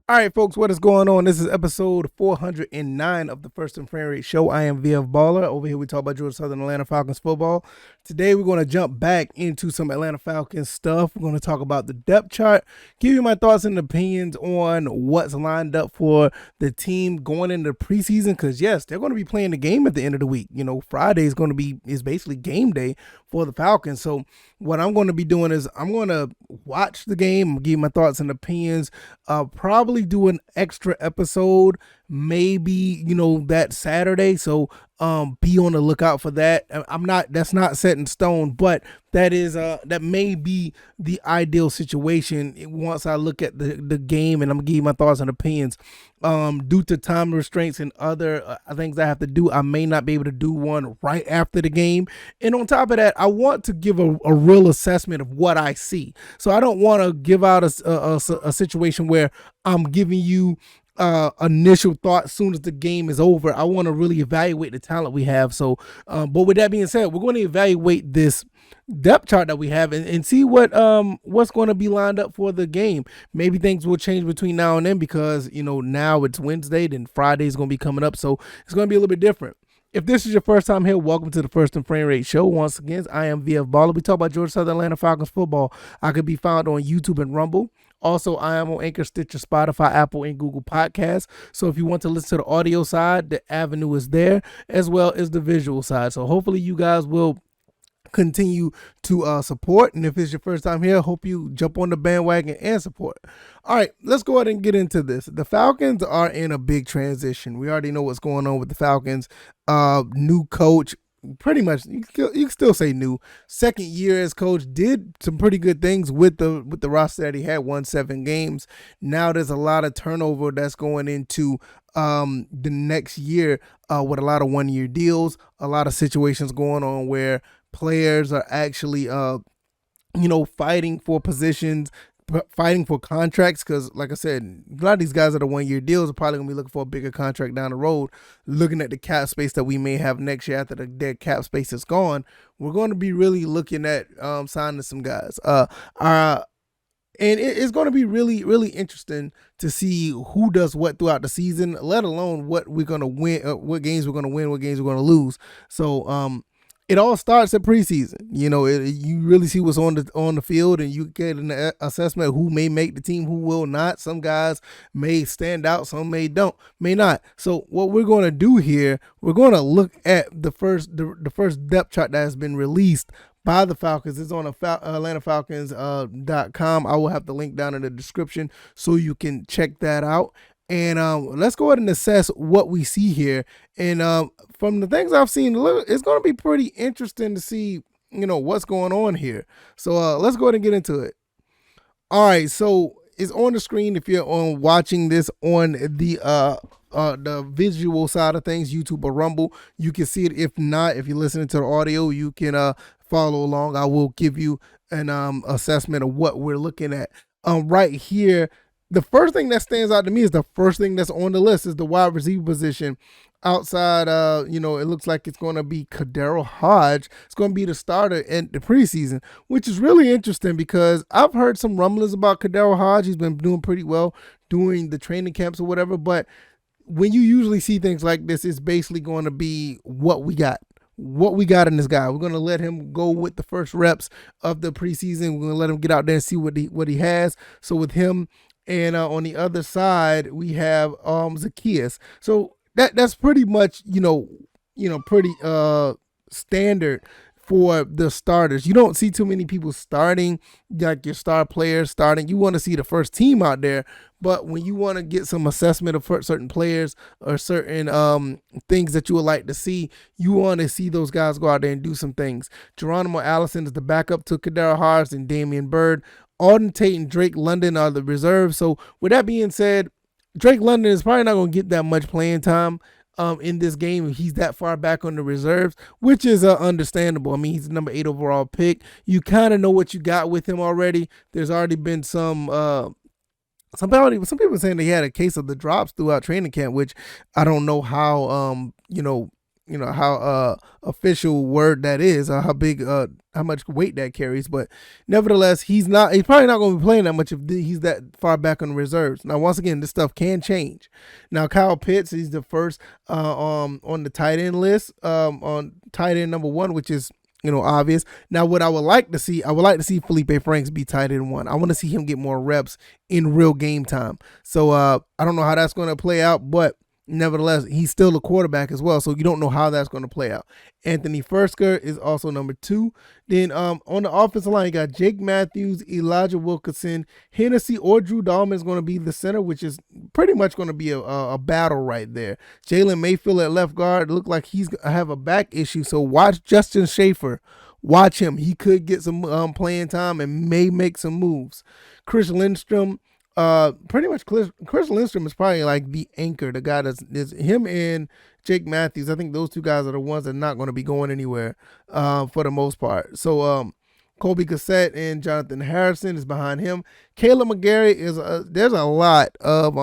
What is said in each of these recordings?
All right, folks, what is going on? This is episode 409 of the First and Frame Rate Show. I am VF Baller. Over here, we talk about Georgia Southern Atlanta Falcons football. Today, we're going to jump back into some Atlanta Falcons stuff. We're going to talk about the depth chart, give you my thoughts and opinions on what's lined up for the team going into preseason. Because, yes, they're going to be playing the game at the end of the week. You know, Friday is basically game day for the Falcons. So, what I'm going to be doing is I'm going to watch the game, give my thoughts and opinions, probably do an extra episode maybe that Saturday, so be on the lookout for that. That's not set in stone, but that may be the ideal situation once I look at the game, and I'm gonna give you my thoughts and opinions. Due to time restraints and other things I have to do, I may not be able to do one right after the game. And on top of that, I want to give a real assessment of what I see. So I don't want to give out a situation where I'm giving you initial thoughts as soon as the game is over. I want to really evaluate the talent we have. So, but with that being said, we're going to evaluate this depth chart that we have and see what's going to be lined up for the game. Maybe things will change between now and then because now it's Wednesday, then Friday is going to be coming up, so it's going to be a little bit different. If this is your first time here, welcome to the First and Frame Rate Show. Once again, I am VF Baller. We talk about Georgia Southern Atlanta Falcons football. I could be found on YouTube and Rumble. Also, I am on Anchor, Stitcher, Spotify, Apple, and Google Podcasts. So if you want to listen to the audio side, the avenue is there, as well as the visual side. So hopefully you guys will continue to support, and if it's your first time here, I hope you jump on the bandwagon and support. All right, let's go ahead and get into this. The Falcons are in a big transition. We already know what's going on with the Falcons. New coach, pretty much you can still say new. Second year as coach, did some pretty good things with the roster that he had. Won 7 games. Now there's a lot of turnover that's going into the next year with a lot of 1-year deals, a lot of situations going on where players are actually fighting for positions, fighting for contracts, because like I said, a lot of these guys that are 1-year deals are probably going to be looking for a bigger contract down the road. Looking at the cap space that we may have next year after the dead cap space is gone, we're going to be really looking at signing some guys. And it's going to be really, really interesting to see who does what throughout the season, let alone what we're going to win, what games we're going to win, what games we're going to lose. So it all starts at preseason. You really see what's on the field, and you get an assessment of who may make the team, who will not. Some guys may stand out, some may not. So what we're going to do here, we're going to look at the first depth chart that has been released by the Falcons. It's on AtlantaFalcons.com. I will have the link down in the description so you can check that out. And let's go ahead and assess what we see here. And from the things I've seen, it's going to be pretty interesting to see, what's going on here. So let's go ahead and get into it. All right, so it's on the screen if you're watching this on the visual side of things, YouTube or Rumble. You can see it. If not, if you're listening to the audio, you can follow along. I will give you an assessment of what we're looking at right here. The first thing that stands out to me is the first thing that's on the list is the wide receiver position. Outside, it looks like it's going to be Kadero Hodge. It's going to be the starter in the preseason, which is really interesting because I've heard some rumblings about Kadero Hodge. He's been doing pretty well doing the training camps or whatever, but when you usually see things like this, it's basically going to be what we got in this guy. We're going to let him go with the first reps of the preseason. We're going to let him get out there and see what he has. So with him, and on the other side, we have Zacchaeus. So that's pretty much, pretty standard for the starters. You don't see too many people starting, like your star players starting. You want to see the first team out there. But when you want to get some assessment of certain players or certain things that you would like to see, you want to see those guys go out there and do some things. Geronimo Allison is the backup to Kadero Hodge and Damian Byrd. Auden Tate and Drake London are the reserves. So with that being said, Drake London is probably not going to get that much playing time in this game if he's that far back on the reserves, which is understandable. I mean, he's the number 8 overall pick. You kind of know what you got with him already. There's already been some people saying they had a case of the drops throughout training camp, which I don't know how how official word that is, or how much weight that carries. But nevertheless, he's probably not going to be playing that much if he's that far back on the reserves. Now, once again, this stuff can change. Now, Kyle Pitts, he's the first on the tight end list, on tight end number 1, which is obvious. Now, what I would like to see Felipe Franks be tight end 1. I want to see him get more reps in real game time. So I don't know how that's going to play out, but nevertheless, he's still a quarterback as well, so you don't know how that's going to play out. Anthony Fursker is also number 2. Then on the offensive line, you got Jake Matthews, Elijah Wilkinson, Hennessy or Drew Dahlman is going to be the center, which is pretty much going to be a battle right there. Jalen Mayfield at left guard look like he's have a back issue, so watch Justin Schaefer. Watch him. He could get some playing time and may make some moves. Chris Lindstrom. Pretty much Chris Lindstrom is probably like the anchor, the guy that's him and Jake Matthews. I think those two guys are the ones that are not going to be going anywhere for the most part. So Colby Cassett and Jonathan Harrison is behind him. Caleb McGarry is there's a lot of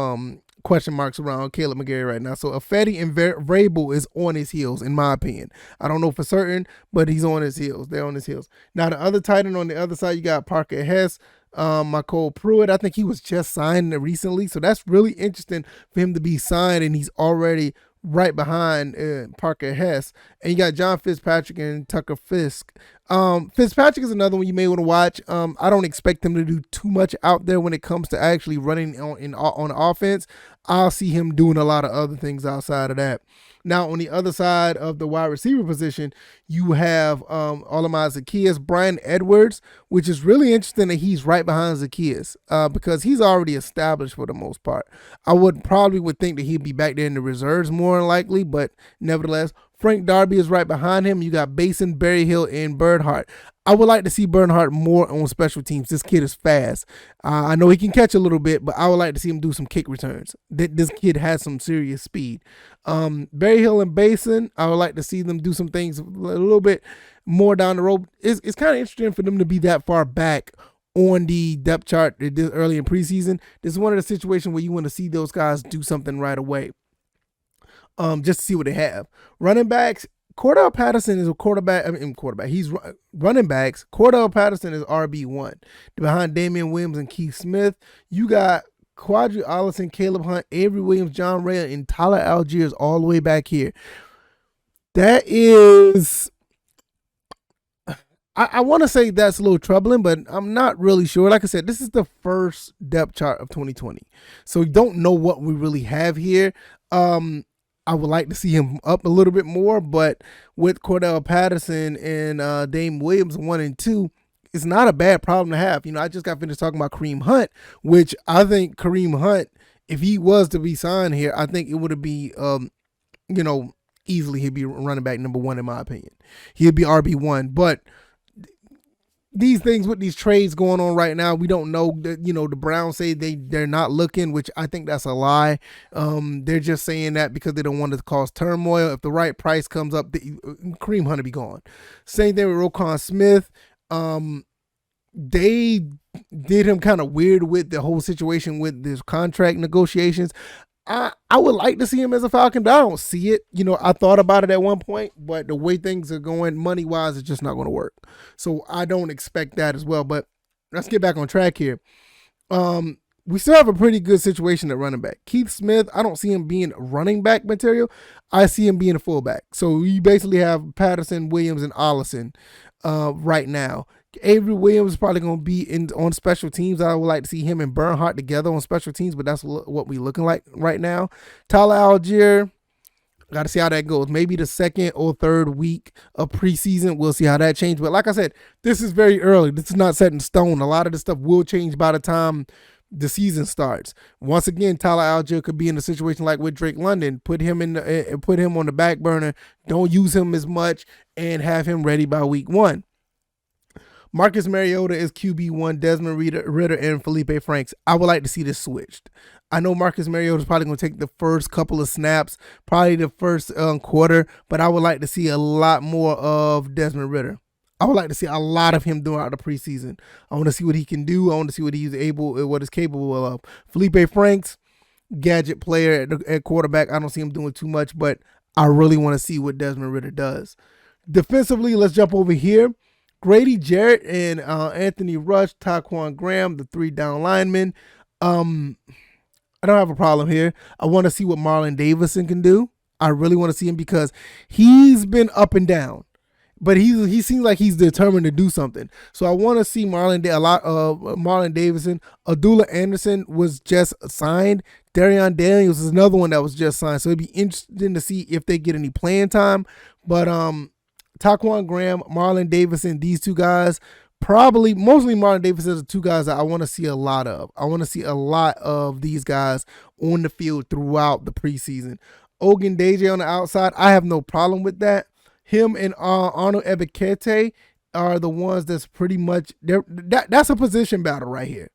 question marks around Caleb McGarry right now. So Affetti and Vrabel is on his heels, in my opinion. I don't know for certain, but he's on his heels. They're on his heels. Now the other tight end on the other side, you got Parker Hess. Michael Pruitt, I think he was just signed recently, so that's really interesting for him to be signed, and he's already right behind Parker Hess. And you got John Fitzpatrick and Tucker Fisk. Fitzpatrick is another one you may want to watch. I don't expect him to do too much out there when it comes to actually running on offense. I'll see him doing a lot of other things outside of that. Now, on the other side of the wide receiver position, you have Olamide Zaccheaus, Brian Edwards, which is really interesting that he's right behind Zaccheaus because he's already established for the most part. I would think that he'd be back there in the reserves more than likely, but nevertheless, Frank Darby is right behind him. You got Basin, Berryhill, and Bernhardt. I would like to see Bernhardt more on special teams. This kid is fast. I know he can catch a little bit, but I would like to see him do some kick returns. This kid has some serious speed. Berryhill and Basin, I would like to see them do some things a little bit more down the road. It's kind of interesting for them to be that far back on the depth chart this early in preseason. This is one of the situations where you want to see those guys do something right away. Just to see what they have. Running backs, Cordell Patterson is a quarterback. He's running backs. Cordell Patterson is RB1. Behind Damian Williams and Keith Smith, you got Quadri Allison, Caleb Hunt, Avery Williams, John Ray, and Tyler Algiers all the way back here. That is... I want to say that's a little troubling, but I'm not really sure. Like I said, this is the first depth chart of 2020. So we don't know what we really have here. I would like to see him up a little bit more, but with Cordell Patterson and Dame Williams 1 and 2, it's not a bad problem to have. I just got finished talking about Kareem Hunt, which I think Kareem Hunt, if he was to be signed here, I think it would be, easily he'd be running back number 1 in my opinion. He'd be RB1, but these things with these trades going on right now, we don't know. The Browns say they're not looking, which I think that's a lie. They're just saying that because they don't want it to cause turmoil. If the right price comes up, Kareem Hunt will be gone. Same thing with Roquan Smith. They did him kind of weird with the whole situation with this contract negotiations. I would like to see him as a Falcon, but I don't see it. I thought about it at one point, but the way things are going money-wise, it's just not going to work. So I don't expect that as well. But let's get back on track here. We still have a pretty good situation at running back. Keith Smith, I don't see him being running back material. I see him being a fullback. So you basically have Patterson, Williams, and Allison right now. Avery Williams is probably going to be on special teams. I would like to see him and Bernhardt together on special teams, but that's what we're looking like right now. Tyler Algier, got to see how that goes. Maybe the second or third week of preseason, we'll see how that changes. But like I said, this is very early. This is not set in stone. A lot of this stuff will change by the time the season starts. Once again, Tyler Algier could be in a situation like with Drake London. Put him on the back burner. Don't use him as much and have him ready by week 1. Marcus Mariota is QB1, Desmond Ridder, and Felipe Franks. I would like to see this switched. I know Marcus Mariota is probably going to take the first couple of snaps, probably the first quarter, but I would like to see a lot more of Desmond Ridder. I would like to see a lot of him throughout the preseason. I want to see what he can do. I want to see what he's capable of. Felipe Franks, gadget player at quarterback. I don't see him doing too much, but I really want to see what Desmond Ridder does. Defensively, let's jump over here. Grady Jarrett and Anthony Rush, Taquan Graham, the 3 down linemen. I don't have a problem here. I want to see what Marlon Davidson can do. I really want to see him because he's been up and down, but he seems like he's determined to do something. So I want to see Marlon Davidson. Abdullah Anderson was just signed. Darian Daniels is another one that was just signed. So it'd be interesting to see if they get any playing time. But Taquan Graham, Marlon Davidson, these 2 guys, mostly Marlon Davidson, are the 2 guys that I want to see a lot of. I want to see a lot of these guys on the field throughout the preseason. Ogundeji on the outside, I have no problem with that. Him and Arnold Ebiketie are the ones that's pretty much that's a position battle right here.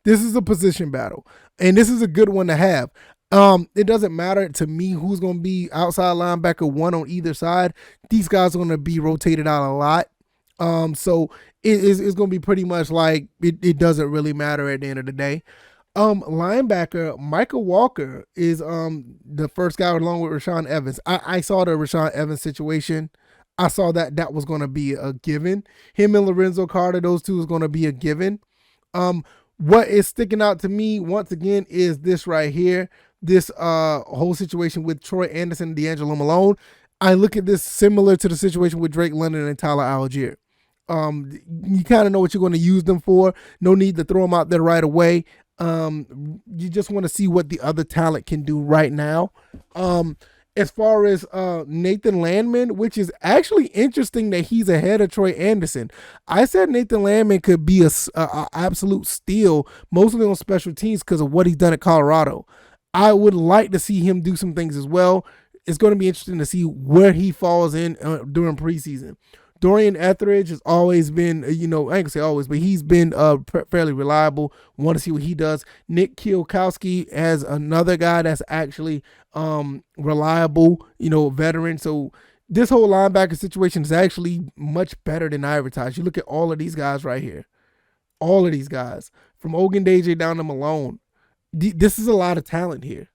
This is a position battle, and this is a good one to have. It doesn't matter to me who's going to be outside linebacker 1 on either side. These guys are going to be rotated out a lot. So it's going to be pretty much like it doesn't really matter at the end of the day. Linebacker Michael Walker is the first guy along with Rashaan Evans. I saw the Rashaan Evans situation. I saw that was going to be a given. Him and Lorenzo Carter, those 2 is going to be a given. What is sticking out to me once again is this right here. This whole situation with Troy Anderson and D'Angelo Malone. I look at this similar to the situation with Drake London and Tyler Algier. You kind of know what you're going to use them for. No need to throw them out there right away. You just want to see what the other talent can do right now. As far as Nathan Landman, which is actually interesting that he's ahead of Troy Anderson. I said Nathan Landman could be a absolute steal, mostly on special teams because of what he's done at Colorado. I would like to see him do some things as well. It's going to be interesting to see where he falls in during preseason. Dorian Etheridge has always been, I ain't gonna say always, but he's been fairly reliable. Want to see what he does. Nick Kielkowski as another guy that's actually reliable, veteran. So this whole linebacker situation is actually much better than I advertised. You look at all of these guys right here. All of these guys. From Ogundeji down to Malone. This is a lot of talent here.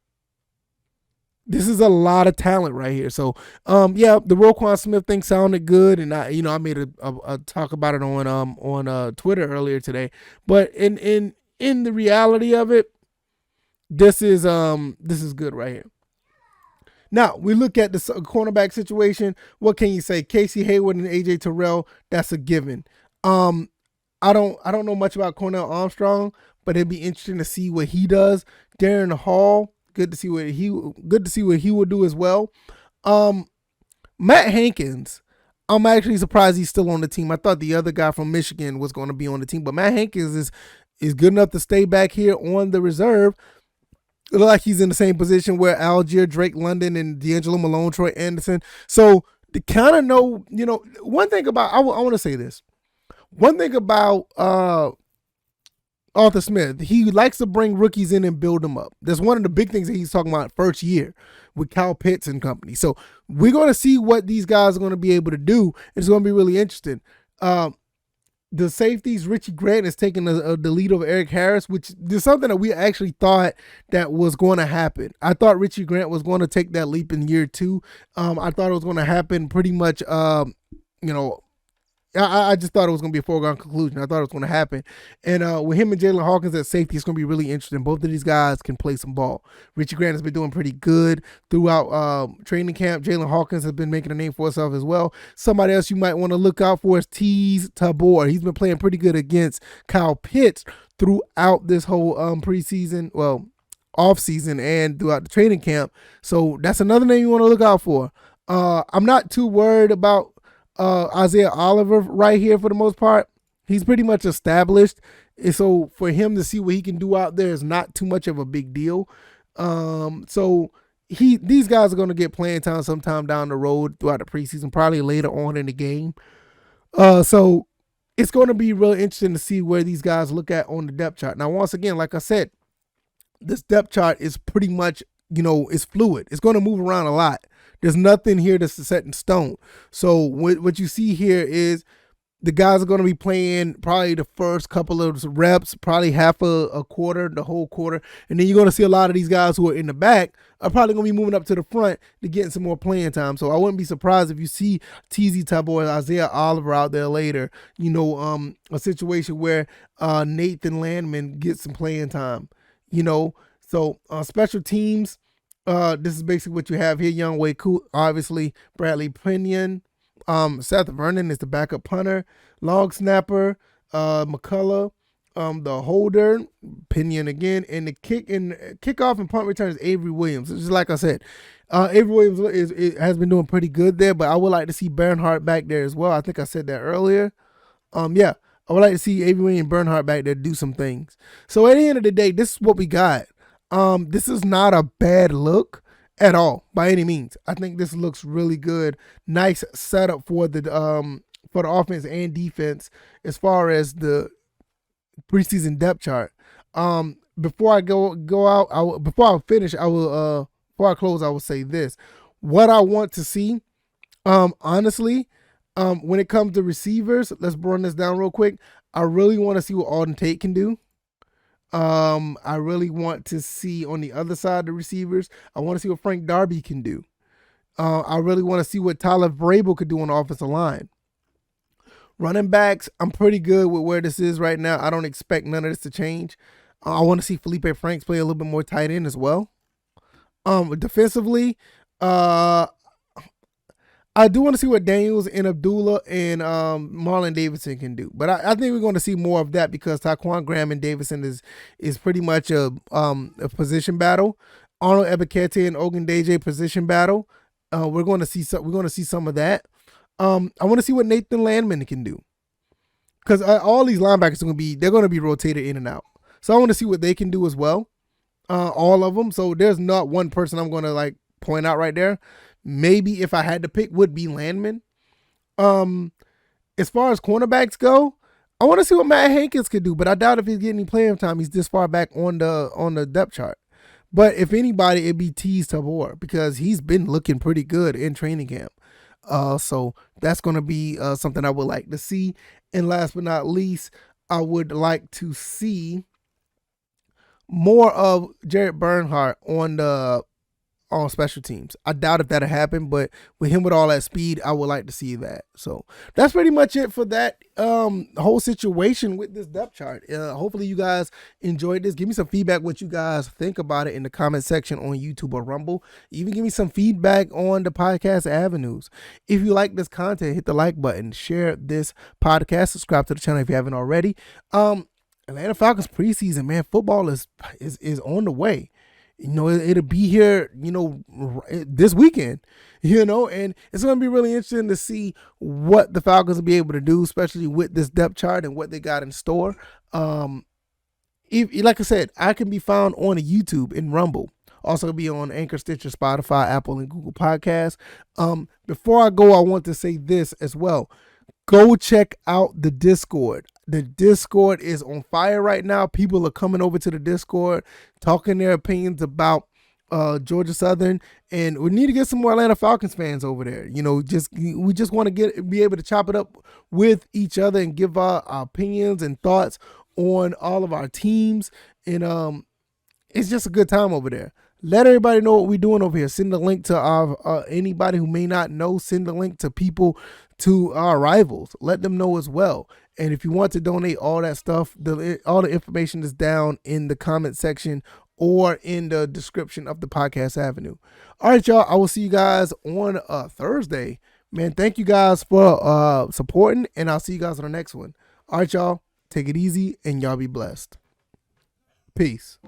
This is a lot of talent right here. So, the Roquan Smith thing sounded good, and I made a talk about it on Twitter earlier today. But in the reality of it, this is good right here. Now we look at the cornerback situation. What can you say? Casey Hayward and AJ Terrell, that's a given. I don't know much about Cornell Armstrong, but it'd be interesting to see what he does. Darren Hall. Good to see what he will do as well. Matt Hankins, I'm actually surprised he's still on the team. I thought the other guy from Michigan was going to be on the team, but Matt Hankins is good enough to stay back here on the reserve. It looks like he's in the same position where Algier, Drake London, and D'Angelo Malone, Troy Anderson. So to kind of know, one thing about I want to say this. One thing about Arthur Smith, he likes to bring rookies in and build them up. That's one of the big things that he's talking about first year with Kyle Pitts and company. So we're going to see what these guys are going to be able to do. It's going to be really interesting. The safeties, Richie Grant is taking the lead over Eric Harris, which is something that we actually thought that was going to happen. I thought Richie Grant was going to take that leap in year 2. I thought it was going to happen pretty much, I just thought it was going to be a foregone conclusion. I thought it was going to happen. And with him and Jalen Hawkins at safety, it's going to be really interesting. Both of these guys can play some ball. Richie Grant has been doing pretty good throughout training camp. Jalen Hawkins has been making a name for himself as well. Somebody else you might want to look out for is Teez Tabor. He's been playing pretty good against Kyle Pitts throughout this whole preseason, off season and throughout the training camp. So that's another name you want to look out for. I'm not too worried about Isaiah Oliver right here for the most part. He's pretty much established. And so for him to see what he can do out there is not too much of a big deal. So these guys are going to get playing time sometime down the road throughout the preseason, probably later on in the game. So it's going to be really interesting to see where these guys look at on the depth chart. Now, once again, like I said, this depth chart is pretty much, it's fluid. It's going to move around a lot. There's nothing here that's set in stone. So what you see here is The guys are going to be playing probably the first couple of reps, probably half a quarter, the whole quarter. And then you're going to see a lot of these guys who are in the back are probably going to be moving up to the front to get some more playing time. So I wouldn't be surprised if you see TZ Tabo or Isaiah Oliver out there later. A situation where Nathan Landman gets some playing time. So special teams, this is basically what you have here. Young Wei Koo, obviously Bradley Pinion. Seth Vernon is the backup punter. Long snapper, McCullough. The holder, Pinion again, and the kickoff and punt return is Avery Williams. Just like I said, Avery Williams has been doing pretty good there, but I would like to see Bernhardt back there as well. I think I said that earlier. I would like to see Avery Williams and Bernhardt back there do some things. So at the end of the day, this is what we got. This is not a bad look at all by any means. I think this looks really good. Nice setup for the offense and defense as far as the preseason depth chart. Before I go out, before I finish, before I close, I will say this: what I want to see, honestly, when it comes to receivers, let's run this down real quick. I really want to see what Alden Tate can do. I really want to see on the other side of the receivers. I want to see what Frank Darby can do. I really want to see what Tyler Vrabel could do on the offensive line. Running backs, I'm pretty good with where this is right now. I don't expect none of this to change. I want to see Felipe Franks play a little bit more tight end as well. Defensively, I do want to see what Daniels and Abdullah and Marlon Davidson can do. But I think we're going to see more of that because Taquan Graham and Davidson is pretty much a position battle. Arnold Ebiketie and Ogundeji position battle. We're going to see some of that. I want to see what Nathan Landman can do. Because all these linebackers they're going to be rotated in and out. So I want to see what they can do as well. All of them. So there's not one person I'm going to point out right there. Maybe if I had to pick would be Landman. As far as cornerbacks go, I want to see what Matt Hankins could do, but I doubt if he's getting any playing time. He's this far back on the depth chart. But if anybody, it'd be Teez Tabor because he's been looking pretty good in training camp. So that's going to be something I would like to see. And last but not least, I would like to see more of Jared Bernhardt on special teams. I doubt if that'll happen, but with him with all that speed, I would like to see that. So that's pretty much it for that whole situation with this depth chart. Hopefully you guys enjoyed this. Give me some feedback what you guys think about it in the comment section on YouTube or Rumble. Even give me some feedback on the podcast avenues. If you like this content, hit the like button, share this podcast, subscribe to the channel if you haven't already. Atlanta Falcons preseason, man, football is on the way. It'll be here, this weekend, and it's going to be really interesting to see what the Falcons will be able to do, especially with this depth chart and what they got in store. Like I said, I can be found on YouTube and Rumble. Also be on Anchor, Stitcher, Spotify, Apple, and Google Podcasts. Before I go, I want to say this as well. Go check out the Discord. The Discord is on fire right now. People are coming over to the Discord, talking their opinions about Georgia Southern, and we need to get some more Atlanta Falcons fans over there. We just want to be able to chop it up with each other and give our opinions and thoughts on all of our teams, and it's just a good time over there. Let everybody know what we're doing over here. Send the link to our anybody who may not know. Send the link to people, to our rivals. Let them know as well. And if you want to donate all that stuff, all the information is down in the comment section or in the description of the podcast avenue. All right, y'all. I will see you guys on Thursday. Man, thank you guys for supporting, and I'll see you guys on the next one. All right, y'all. Take it easy, and y'all be blessed. Peace.